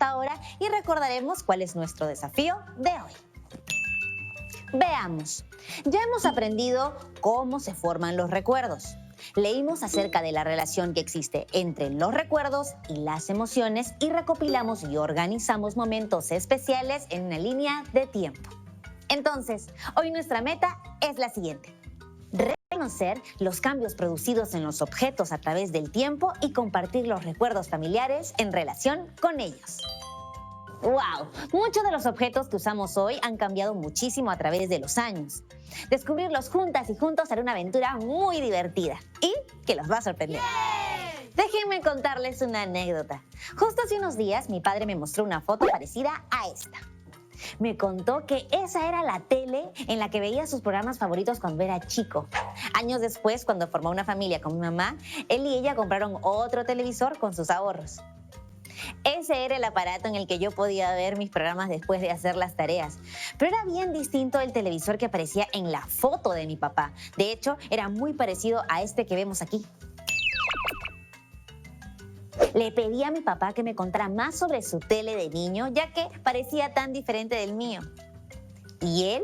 hasta ahora y recordaremos cuál es nuestro desafío de hoy. Veamos, ya hemos aprendido cómo se forman los recuerdos. Leímos acerca de la relación que existe entre los recuerdos y las emociones y recopilamos y organizamos momentos especiales en una línea de tiempo. Entonces, hoy nuestra meta es la siguiente: reconocer los cambios producidos en los objetos a través del tiempo y compartir los recuerdos familiares en relación con ellos. ¡Wow! Muchos de los objetos que usamos hoy han cambiado muchísimo a través de los años. Descubrirlos juntas y juntos será una aventura muy divertida y que los va a sorprender. Déjenme contarles una anécdota. Justo hace unos días mi padre me mostró una foto parecida a esta. Me contó que esa era la tele en la que veía sus programas favoritos cuando era chico. Años después, cuando formó una familia con mi mamá, él y ella compraron otro televisor con sus ahorros. Ese era el aparato en el que yo podía ver mis programas después de hacer las tareas. Pero era bien distinto el televisor que aparecía en la foto de mi papá. De hecho, era muy parecido a este que vemos aquí. Le pedí a mi papá que me contara más sobre su tele de niño, ya que parecía tan diferente del mío. Y él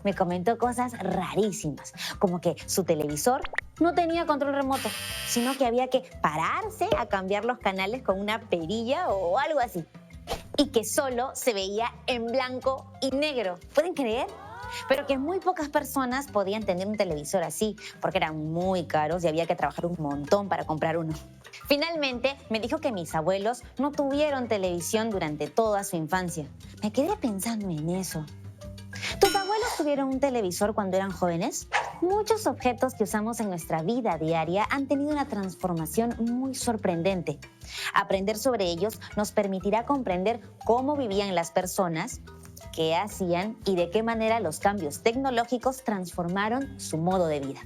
me comentó cosas rarísimas, como que su televisor no tenía control remoto, sino que había que pararse a cambiar los canales con una perilla o algo así. Y que solo se veía en blanco y negro. ¿Pueden creer? Pero que muy pocas personas podían tener un televisor así, porque eran muy caros y había que trabajar un montón para comprar uno. Finalmente, me dijo que mis abuelos no tuvieron televisión durante toda su infancia. Me quedé pensando en eso. ¿Tus abuelos tuvieron un televisor cuando eran jóvenes? Muchos objetos que usamos en nuestra vida diaria han tenido una transformación muy sorprendente. Aprender sobre ellos nos permitirá comprender cómo vivían las personas, qué hacían y de qué manera los cambios tecnológicos transformaron su modo de vida.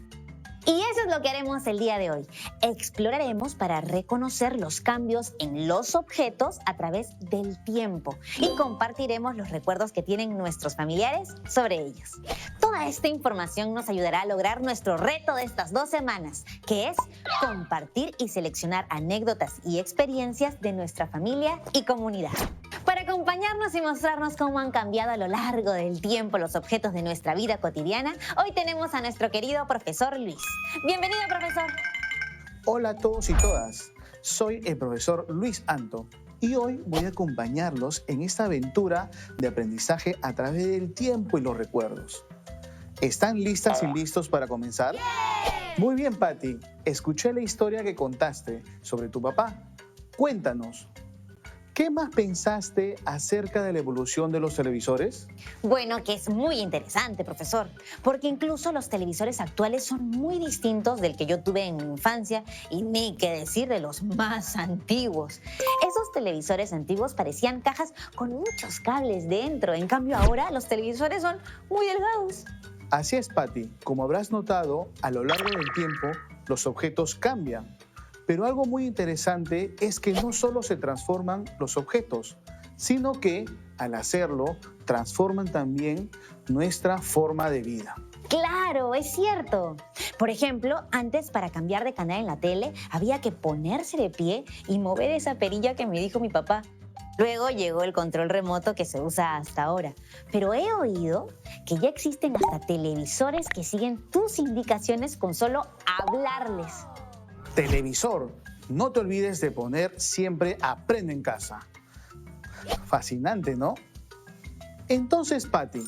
Y eso es lo que haremos el día de hoy. Exploraremos para reconocer los cambios en los objetos a través del tiempo y compartiremos los recuerdos que tienen nuestros familiares sobre ellos. Toda esta información nos ayudará a lograr nuestro reto de estas 2 semanas, que es compartir y seleccionar anécdotas y experiencias de nuestra familia y comunidad. Para acompañarnos y mostrarnos cómo han cambiado a lo largo del tiempo los objetos de nuestra vida cotidiana, hoy tenemos a nuestro querido profesor Luis. Bienvenido, profesor. Hola a todos y todas. Soy el profesor Luis Anto y hoy voy a acompañarlos en esta aventura de aprendizaje a través del tiempo y los recuerdos. ¿Están listas y listos para comenzar? Muy bien, Patti. Escuché la historia que contaste sobre tu papá. Cuéntanos. ¿Qué más pensaste acerca de la evolución de los televisores? Bueno, que es muy interesante, profesor, porque incluso los televisores actuales son muy distintos del que yo tuve en mi infancia y ni qué decir de los más antiguos. Esos televisores antiguos parecían cajas con muchos cables dentro, en cambio ahora los televisores son muy delgados. Así es, Patti. Como habrás notado, a lo largo del tiempo los objetos cambian. Pero algo muy interesante es que no solo se transforman los objetos, sino que, al hacerlo, transforman también nuestra forma de vida. ¡Claro, es cierto! Por ejemplo, antes para cambiar de canal en la tele había que ponerse de pie y mover esa perilla que me dijo mi papá. Luego llegó el control remoto que se usa hasta ahora. Pero he oído que ya existen hasta televisores que siguen tus indicaciones con solo hablarles. Televisor. No te olvides de poner siempre Aprende en Casa. Fascinante, ¿no? Entonces, Patti,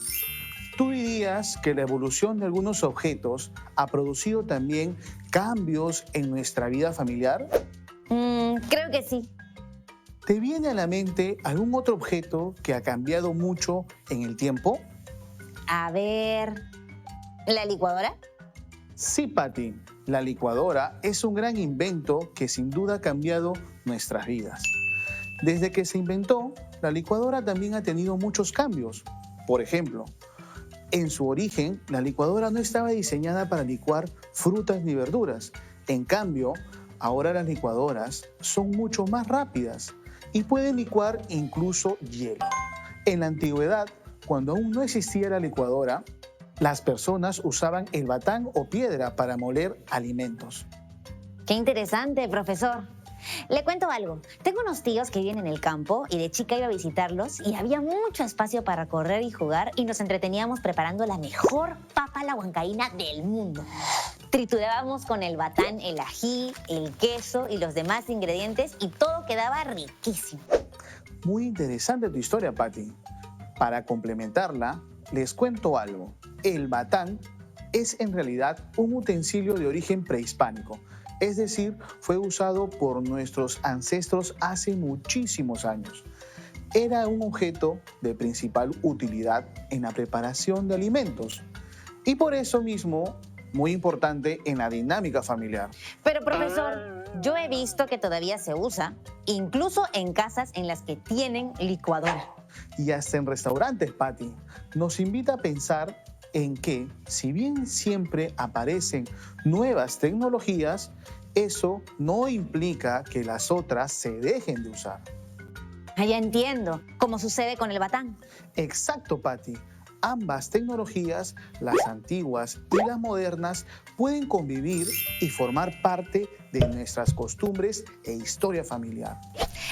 ¿tú dirías que la evolución de algunos objetos ha producido también cambios en nuestra vida familiar? Creo que sí. ¿Te viene a la mente algún otro objeto que ha cambiado mucho en el tiempo? A ver, ¿la licuadora? Sí, Patti. La licuadora es un gran invento que sin duda ha cambiado nuestras vidas. Desde que se inventó, la licuadora también ha tenido muchos cambios. Por ejemplo, en su origen, la licuadora no estaba diseñada para licuar frutas ni verduras. En cambio, ahora las licuadoras son mucho más rápidas y pueden licuar incluso hielo. En la antigüedad, cuando aún no existía la licuadora, las personas usaban el batán o piedra para moler alimentos. ¡Qué interesante, profesor! Le cuento algo. Tengo unos tíos que viven en el campo y de chica iba a visitarlos y había mucho espacio para correr y jugar y nos entreteníamos preparando la mejor papa a la huancaína del mundo. Triturábamos con el batán el ají, el queso y los demás ingredientes y todo quedaba riquísimo. Muy interesante tu historia, Patti. Para complementarla, les cuento algo. El batán es en realidad un utensilio de origen prehispánico, es decir, fue usado por nuestros ancestros hace muchísimos años. Era un objeto de principal utilidad en la preparación de alimentos y por eso mismo muy importante en la dinámica familiar. Pero profesor, yo he visto que todavía se usa, incluso en casas en las que tienen licuadora. Y hasta en restaurantes, Patti. Nos invita a pensar en que, si bien siempre aparecen nuevas tecnologías, eso no implica que las otras se dejen de usar. Ya entiendo, como sucede con el batán. Exacto, Patti. Ambas tecnologías, las antiguas y las modernas, pueden convivir y formar parte de nuestras costumbres e historia familiar.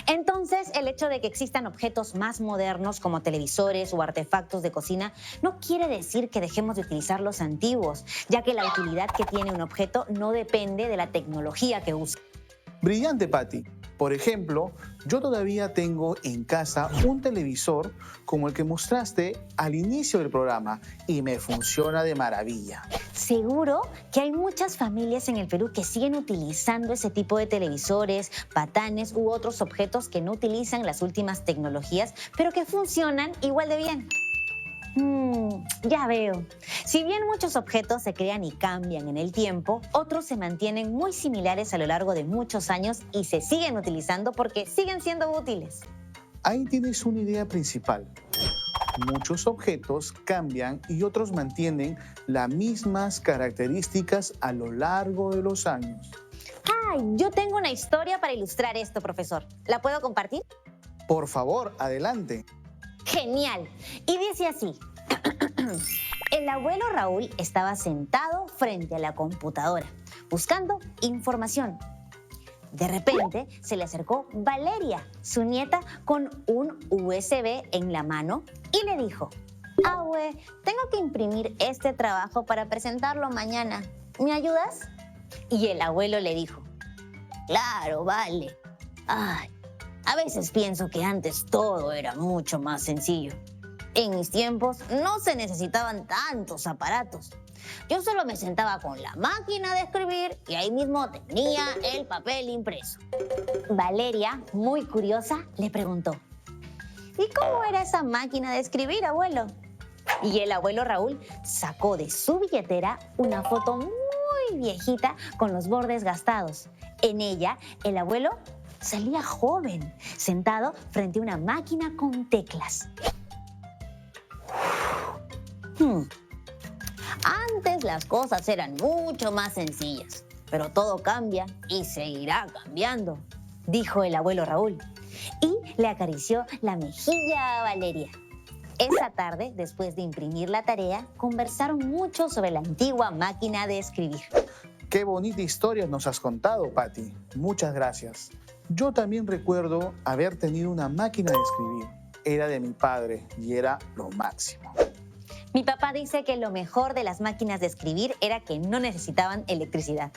Entonces, el hecho de que existan objetos más modernos como televisores o artefactos de cocina no quiere decir que dejemos de utilizar los antiguos, ya que la utilidad que tiene un objeto no depende de la tecnología que usa. Brillante, Patti. Por ejemplo, yo todavía tengo en casa un televisor como el que mostraste al inicio del programa y me funciona de maravilla. Seguro que hay muchas familias en el Perú que siguen utilizando ese tipo de televisores, batanes u otros objetos que no utilizan las últimas tecnologías, pero que funcionan igual de bien. Ya veo. Si bien muchos objetos se crean y cambian en el tiempo, otros se mantienen muy similares a lo largo de muchos años y se siguen utilizando porque siguen siendo útiles. Ahí tienes una idea principal. Muchos objetos cambian y otros mantienen las mismas características a lo largo de los años. ¡Ay! Yo tengo una historia para ilustrar esto, profesor. ¿La puedo compartir? Por favor, adelante. ¡Genial! Y dice así. El abuelo Raúl estaba sentado frente a la computadora, buscando información. De repente se le acercó Valeria, su nieta, con un USB en la mano y le dijo: Abue, tengo que imprimir este trabajo para presentarlo mañana. ¿Me ayudas? Y el abuelo le dijo: Claro, vale. Ay, a veces pienso que antes todo era mucho más sencillo. En mis tiempos no se necesitaban tantos aparatos. Yo solo me sentaba con la máquina de escribir y ahí mismo tenía el papel impreso. Valeria, muy curiosa, le preguntó: ¿Y cómo era esa máquina de escribir, abuelo? Y el abuelo Raúl sacó de su billetera una foto muy viejita con los bordes gastados. En ella, el abuelo salía joven, sentado frente a una máquina con teclas. Antes las cosas eran mucho más sencillas, pero todo cambia y seguirá cambiando, dijo el abuelo Raúl, y le acarició la mejilla a Valeria. Esa tarde, después de imprimir la tarea, conversaron mucho sobre la antigua máquina de escribir. Qué bonita historia nos has contado, Patti. Muchas gracias. Yo también recuerdo haber tenido una máquina de escribir. Era de mi padre y era lo máximo. Mi papá dice que lo mejor de las máquinas de escribir era que no necesitaban electricidad.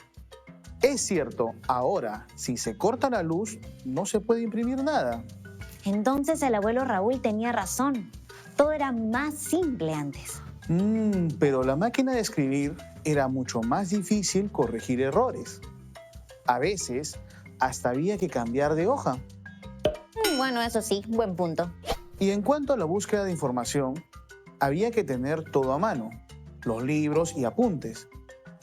Es cierto, ahora, si se corta la luz, no se puede imprimir nada. Entonces el abuelo Raúl tenía razón. Todo era más simple antes. Pero la máquina de escribir era mucho más difícil corregir errores. A veces, hasta había que cambiar de hoja. Bueno, eso sí, buen punto. Y en cuanto a la búsqueda de información, había que tener todo a mano, los libros y apuntes,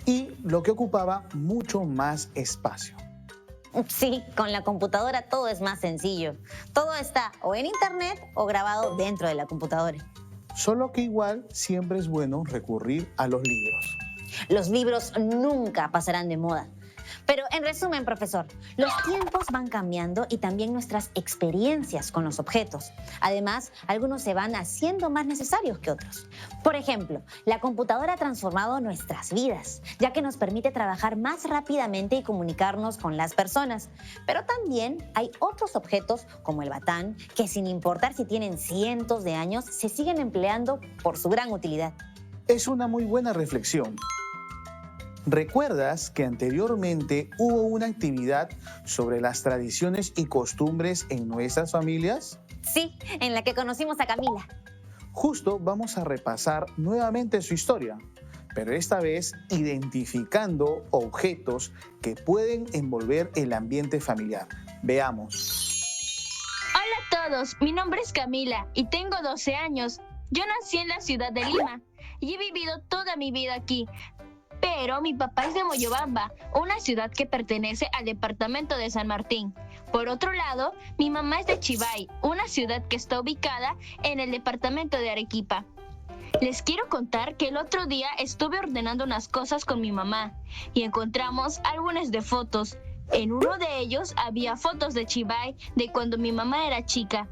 y lo que ocupaba mucho más espacio. Sí, con la computadora todo es más sencillo. Todo está o en internet o grabado dentro de la computadora. Solo que igual siempre es bueno recurrir a los libros. Los libros nunca pasarán de moda. Pero en resumen, profesor, los tiempos van cambiando y también nuestras experiencias con los objetos. Además, algunos se van haciendo más necesarios que otros. Por ejemplo, la computadora ha transformado nuestras vidas, ya que nos permite trabajar más rápidamente y comunicarnos con las personas. Pero también hay otros objetos, como el batán, que sin importar si tienen cientos de años, se siguen empleando por su gran utilidad. Es una muy buena reflexión. ¿Recuerdas que anteriormente hubo una actividad sobre las tradiciones y costumbres en nuestras familias? Sí, en la que conocimos a Camila. Justo vamos a repasar nuevamente su historia, pero esta vez identificando objetos que pueden envolver el ambiente familiar. Veamos. Hola a todos, mi nombre es Camila y tengo 12 años. Yo nací en la ciudad de Lima y he vivido toda mi vida aquí. Pero mi papá es de Moyobamba, una ciudad que pertenece al departamento de San Martín. Por otro lado, mi mamá es de Chivay, una ciudad que está ubicada en el departamento de Arequipa. Les quiero contar que el otro día estuve ordenando unas cosas con mi mamá y encontramos álbumes de fotos. En uno de ellos había fotos de Chivay de cuando mi mamá era chica.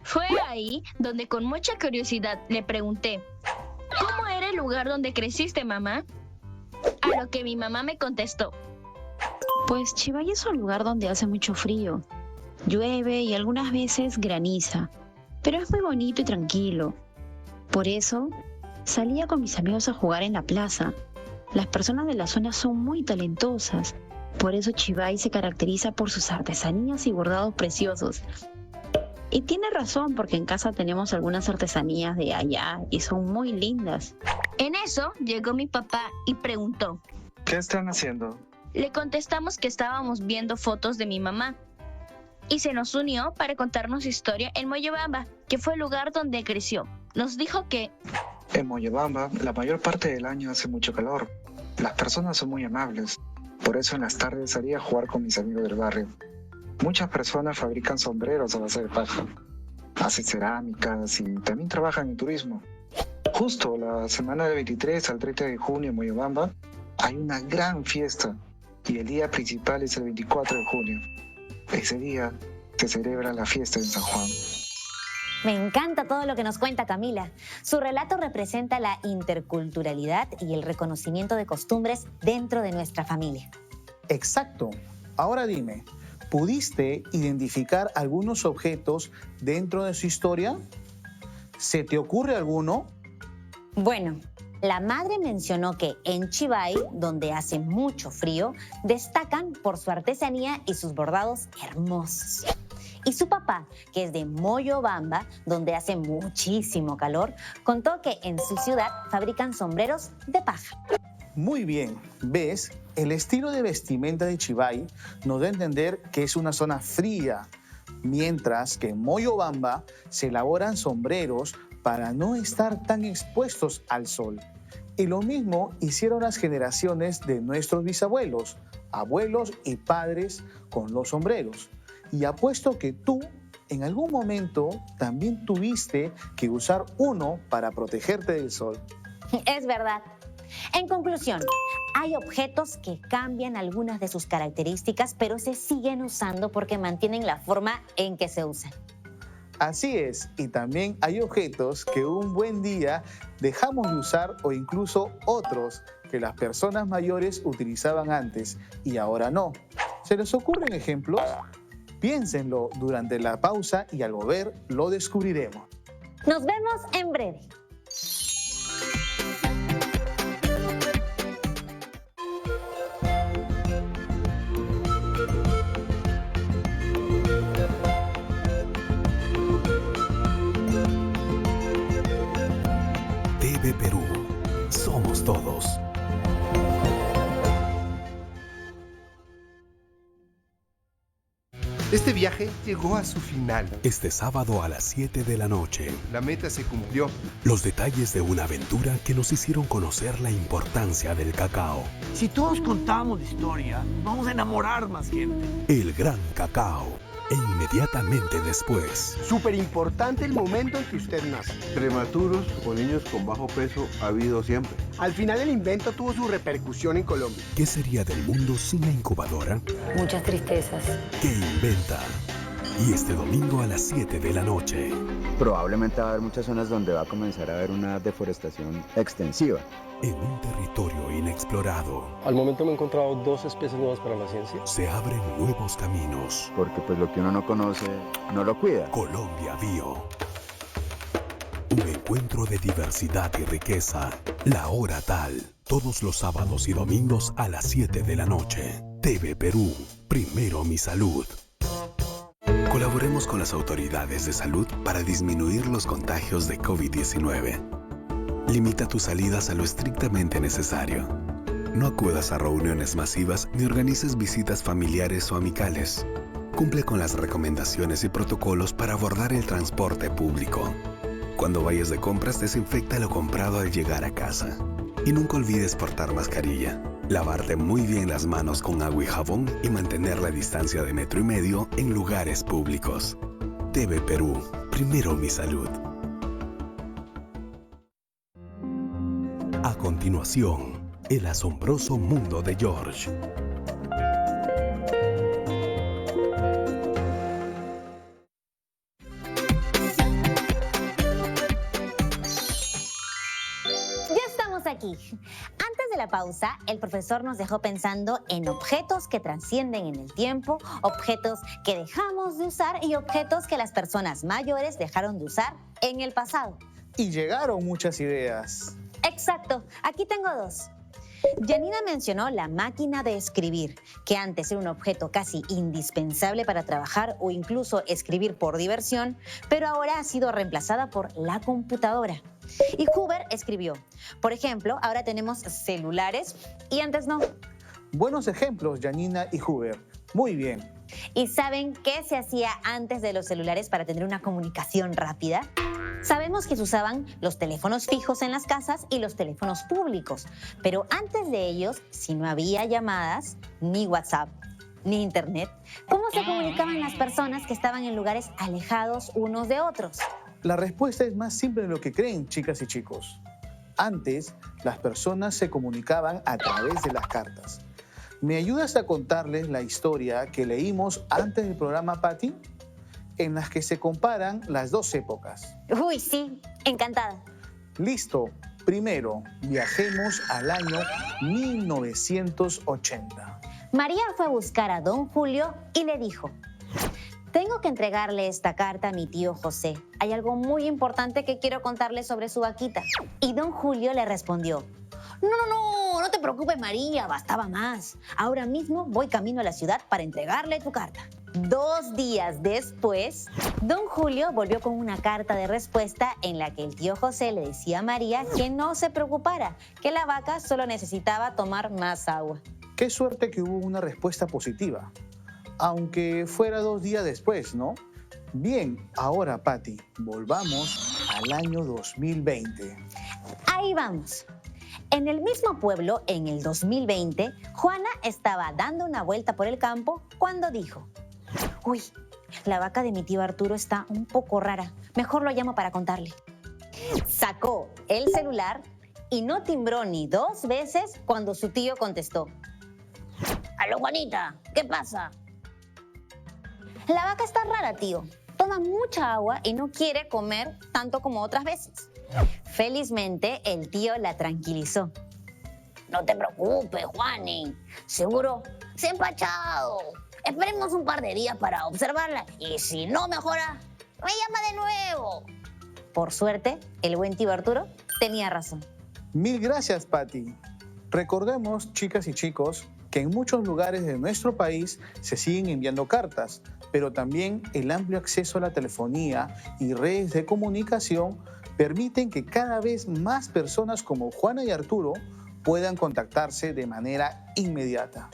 Fue ahí donde con mucha curiosidad le pregunté, ¿cómo era el lugar donde creciste, mamá? A lo que mi mamá me contestó, pues Chivay es un lugar donde hace mucho frío. Llueve y algunas veces graniza, pero es muy bonito y tranquilo. Por eso, salía con mis amigos a jugar en la plaza. Las personas de la zona son muy talentosas. Por eso Chivay se caracteriza por sus artesanías y bordados preciosos. Y tiene razón, porque en casa tenemos algunas artesanías de allá y son muy lindas. En eso llegó mi papá y preguntó, ¿qué están haciendo? Le contestamos que estábamos viendo fotos de mi mamá. Y se nos unió para contarnos su historia en Moyobamba, que fue el lugar donde creció. Nos dijo que En Moyobamba, la mayor parte del año hace mucho calor. Las personas son muy amables. Por eso en las tardes salía a jugar con mis amigos del barrio. Muchas personas fabrican sombreros a base de paja. Hacen cerámicas y también trabajan en turismo. Justo la semana del 23 al 30 de junio en Moyobamba hay una gran fiesta y el día principal es el 24 de junio. Ese día se celebra la fiesta en San Juan. Me encanta todo lo que nos cuenta Camila. Su relato representa la interculturalidad y el reconocimiento de costumbres dentro de nuestra familia. Exacto. Ahora dime, ¿pudiste identificar algunos objetos dentro de su historia? ¿Se te ocurre alguno? Bueno, la madre mencionó que en Chivay, donde hace mucho frío, destacan por su artesanía y sus bordados hermosos. Y su papá, que es de Moyobamba, donde hace muchísimo calor, contó que en su ciudad fabrican sombreros de paja. Muy bien, ¿ves? El estilo de vestimenta de Chivay nos da a entender que es una zona fría, mientras que en Moyobamba se elaboran sombreros para no estar tan expuestos al sol. Y lo mismo hicieron las generaciones de nuestros bisabuelos, abuelos y padres con los sombreros. Y apuesto que tú en algún momento también tuviste que usar uno para protegerte del sol. Es verdad. En conclusión, hay objetos que cambian algunas de sus características, pero se siguen usando porque mantienen la forma en que se usan. Así es, y también hay objetos que un buen día dejamos de usar o incluso otros que las personas mayores utilizaban antes y ahora no. ¿Se les ocurren ejemplos? Piénsenlo durante la pausa y al volver lo descubriremos. Nos vemos en breve. TV Perú. Somos todos. Este viaje llegó a su final. Este sábado a las 7 de la noche. La meta se cumplió. Los detalles de una aventura que nos hicieron conocer la importancia del cacao. Si todos contamos la historia, vamos a enamorar más gente. El gran cacao. e inmediatamente después. Súper importante el momento en que usted nace. Prematuros o niños con bajo peso ha habido siempre. Al final el invento tuvo su repercusión en Colombia. ¿Qué sería del mundo sin la incubadora? Muchas tristezas. ¿Qué inventa? Y este domingo a las 7 de la noche. Probablemente va a haber muchas zonas donde va a comenzar a haber una deforestación extensiva. En un territorio inexplorado. Al momento me he encontrado 2 especies nuevas para la ciencia. Se abren nuevos caminos. Porque pues lo que uno no conoce, no lo cuida. Colombia Bio. Un encuentro de diversidad y riqueza. La hora tal. Todos los sábados y domingos a las 7 de la noche. TV Perú. Primero mi salud. Colaboremos con las autoridades de salud para disminuir los contagios de COVID-19. Limita tus salidas a lo estrictamente necesario. No acudas a reuniones masivas ni organices visitas familiares o amicales. Cumple con las recomendaciones y protocolos para abordar el transporte público. Cuando vayas de compras, desinfecta lo comprado al llegar a casa. Y nunca olvides portar mascarilla. Lavarte muy bien las manos con agua y jabón y mantener la distancia de 1,5 metros en lugares públicos. TV Perú. Primero mi salud. A continuación, el asombroso mundo de George. Ya estamos aquí. Antes de la pausa, el profesor nos dejó pensando en objetos que trascienden en el tiempo, objetos que dejamos de usar y objetos que las personas mayores dejaron de usar en el pasado. Y llegaron muchas ideas. Exacto, aquí tengo 2. Janina mencionó la máquina de escribir, que antes era un objeto casi indispensable para trabajar o incluso escribir por diversión, pero ahora ha sido reemplazada por la computadora. Y Huber escribió, por ejemplo, ahora tenemos celulares y antes no. Buenos ejemplos, Janina y Huber. Muy bien. ¿Y saben qué se hacía antes de los celulares para tener una comunicación rápida? Sabemos que se usaban los teléfonos fijos en las casas y los teléfonos públicos, pero antes de ellos, si no había llamadas, ni WhatsApp, ni Internet, ¿cómo se comunicaban las personas que estaban en lugares alejados unos de otros? La respuesta es más simple de lo que creen, chicas y chicos. Antes, las personas se comunicaban a través de las cartas. ¿Me ayudas a contarles la historia que leímos antes del programa, Patty? En las que se comparan las 2 épocas. Uy, sí, encantada. Listo. Primero, viajemos al año 1980. María fue a buscar a don Julio y le dijo, tengo que entregarle esta carta a mi tío José. Hay algo muy importante que quiero contarle sobre su vaquita. Y don Julio le respondió, no te preocupes, María, bastaba más. Ahora mismo voy camino a la ciudad para entregarle tu carta. 2 días después, don Julio volvió con una carta de respuesta en la que el tío José le decía a María que no se preocupara, que la vaca solo necesitaba tomar más agua. Qué suerte que hubo una respuesta positiva, aunque fuera 2 días después, ¿no? Bien, ahora, Patty, volvamos al año 2020. Ahí vamos. En el mismo pueblo, en el 2020, Juana estaba dando una vuelta por el campo cuando dijo, uy, la vaca de mi tío Arturo está un poco rara. Mejor lo llamo para contarle. Sacó el celular y no timbró ni 2 veces cuando su tío contestó. ¡Aló, Juanita! ¿Qué pasa? La vaca está rara, tío. Toma mucha agua y no quiere comer tanto como otras veces. Felizmente, el tío la tranquilizó. No te preocupes, Juani. Seguro se ha empachado. Esperemos un par de días para observarla y si no mejora, me llama de nuevo. Por suerte, el buen tío Arturo tenía razón. Mil gracias, Patty. Recordemos, chicas y chicos, que en muchos lugares de nuestro país se siguen enviando cartas, pero también el amplio acceso a la telefonía y redes de comunicación permiten que cada vez más personas como Juana y Arturo puedan contactarse de manera inmediata.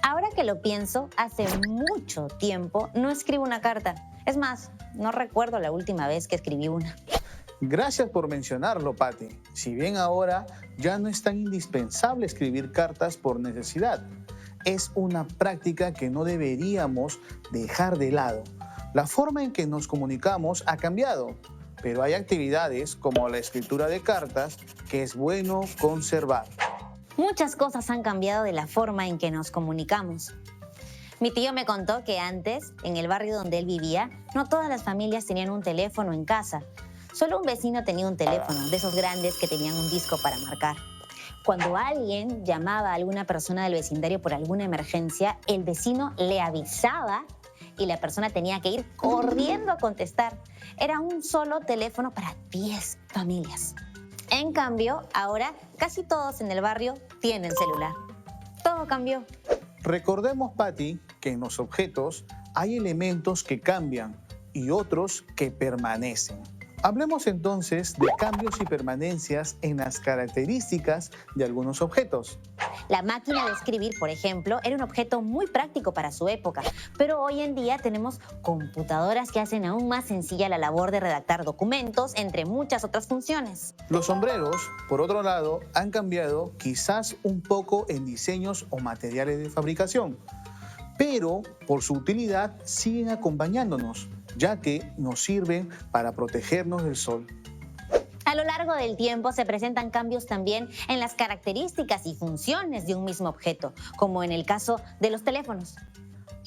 Ahora que lo pienso, hace mucho tiempo no escribo una carta. Es más, no recuerdo la última vez que escribí una. Gracias por mencionarlo, Patty. Si bien ahora ya no es tan indispensable escribir cartas por necesidad, es una práctica que no deberíamos dejar de lado, La forma en que nos comunicamos ha cambiado, pero hay actividades como la escritura de cartas que es bueno conservar. Muchas cosas han cambiado de la forma en que nos comunicamos. Mi tío me contó que antes, en el barrio donde él vivía, no todas las familias tenían un teléfono en casa. Solo un vecino tenía un teléfono, de esos grandes que tenían un disco para marcar. Cuando alguien llamaba a alguna persona del vecindario por alguna emergencia, el vecino le avisaba y la persona tenía que ir corriendo a contestar. Era un solo teléfono para 10 familias. En cambio, ahora casi todos en el barrio tienen celular. Todo cambió. Recordemos, Patty, que en los objetos hay elementos que cambian y otros que permanecen. Hablemos entonces de cambios y permanencias en las características de algunos objetos. La máquina de escribir, por ejemplo, era un objeto muy práctico para su época, pero hoy en día tenemos computadoras que hacen aún más sencilla la labor de redactar documentos, entre muchas otras funciones. Los sombreros, por otro lado, han cambiado quizás un poco en diseños o materiales de fabricación, pero por su utilidad siguen acompañándonos, ya que nos sirven para protegernos del sol. A lo largo del tiempo se presentan cambios también en las características y funciones de un mismo objeto, como en el caso de los teléfonos.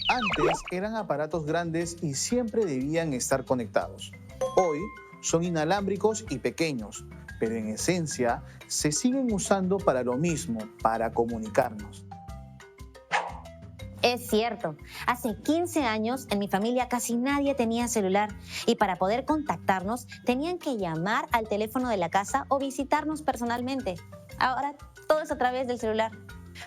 Antes eran aparatos grandes y siempre debían estar conectados. Hoy son inalámbricos y pequeños, pero en esencia se siguen usando para lo mismo, para comunicarnos. Es cierto, hace 15 años en mi familia casi nadie tenía celular y para poder contactarnos tenían que llamar al teléfono de la casa o visitarnos personalmente. Ahora todo es a través del celular.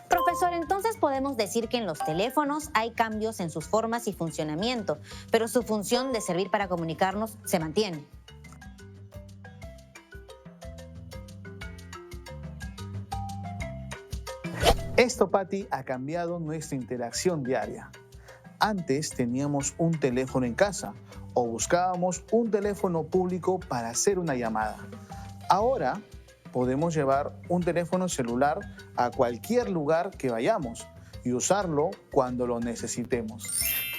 Profesor, entonces podemos decir que en los teléfonos hay cambios en sus formas y funcionamiento, pero su función de servir para comunicarnos se mantiene. Esto, Patty, ha cambiado nuestra interacción diaria. Antes teníamos un teléfono en casa o buscábamos un teléfono público para hacer una llamada. Ahora podemos llevar un teléfono celular a cualquier lugar que vayamos y usarlo cuando lo necesitemos.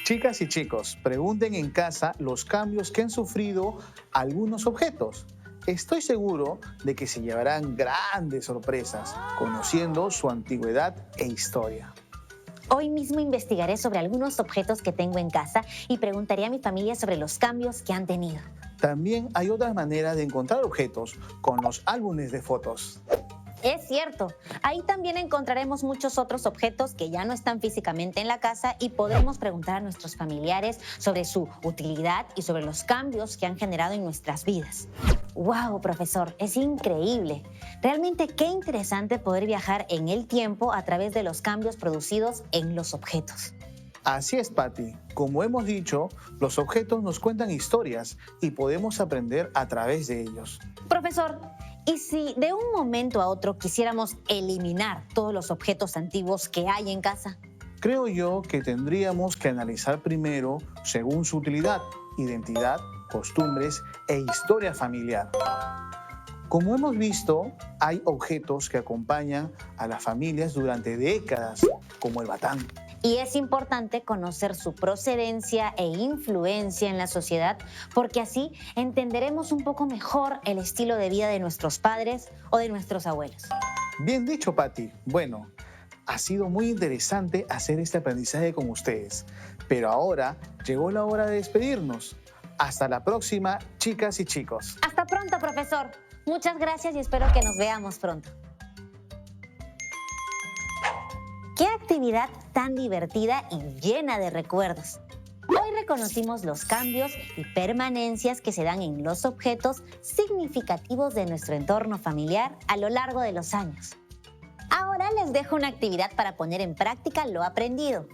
Chicas y chicos, pregunten en casa los cambios que han sufrido algunos objetos. Estoy seguro de que se llevarán grandes sorpresas conociendo su antigüedad e historia. Hoy mismo investigaré sobre algunos objetos que tengo en casa y preguntaré a mi familia sobre los cambios que han tenido. También hay otras maneras de encontrar objetos con los álbumes de fotos. Es cierto, ahí también encontraremos muchos otros objetos que ya no están físicamente en la casa y podremos preguntar a nuestros familiares sobre su utilidad y sobre los cambios que han generado en nuestras vidas. ¡Wow, profesor! Es increíble. Realmente qué interesante poder viajar en el tiempo a través de los cambios producidos en los objetos. Así es, Patty. Como hemos dicho, los objetos nos cuentan historias y podemos aprender a través de ellos. Profesor, ¿y si de un momento a otro quisiéramos eliminar todos los objetos antiguos que hay en casa? Creo yo que tendríamos que analizar primero según su utilidad, identidad, costumbres e historia familiar. Como hemos visto, hay objetos que acompañan a las familias durante décadas, como el batán. Y es importante conocer su procedencia e influencia en la sociedad, porque así entenderemos un poco mejor el estilo de vida de nuestros padres o de nuestros abuelos. Bien dicho, Patty. Bueno, ha sido muy interesante hacer este aprendizaje con ustedes, pero ahora llegó la hora de despedirnos. Hasta la próxima, chicas y chicos. Hasta pronto, profesor. Muchas gracias y espero que nos veamos pronto. ¡Qué actividad tan divertida y llena de recuerdos! Hoy reconocimos los cambios y permanencias que se dan en los objetos significativos de nuestro entorno familiar a lo largo de los años. Ahora les dejo una actividad para poner en práctica lo aprendido.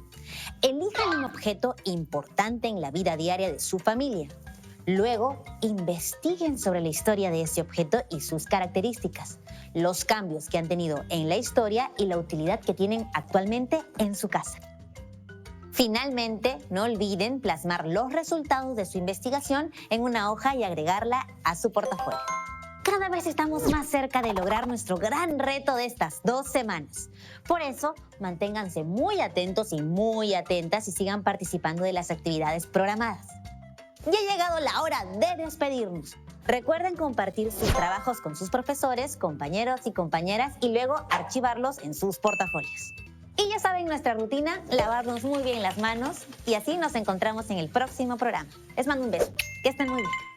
Elijan un objeto importante en la vida diaria de su familia. Luego, investiguen sobre la historia de ese objeto y sus características, los cambios que han tenido en la historia y la utilidad que tienen actualmente en su casa. Finalmente, no olviden plasmar los resultados de su investigación en una hoja y agregarla a su portafolio. Cada vez estamos más cerca de lograr nuestro gran reto de estas 2 semanas. Por eso, manténganse muy atentos y muy atentas y sigan participando de las actividades programadas. Ya ha llegado la hora de despedirnos. Recuerden compartir sus trabajos con sus profesores, compañeros y compañeras y luego archivarlos en sus portafolios. Y ya saben nuestra rutina, lavarnos muy bien las manos y así nos encontramos en el próximo programa. Les mando un beso. Que estén muy bien.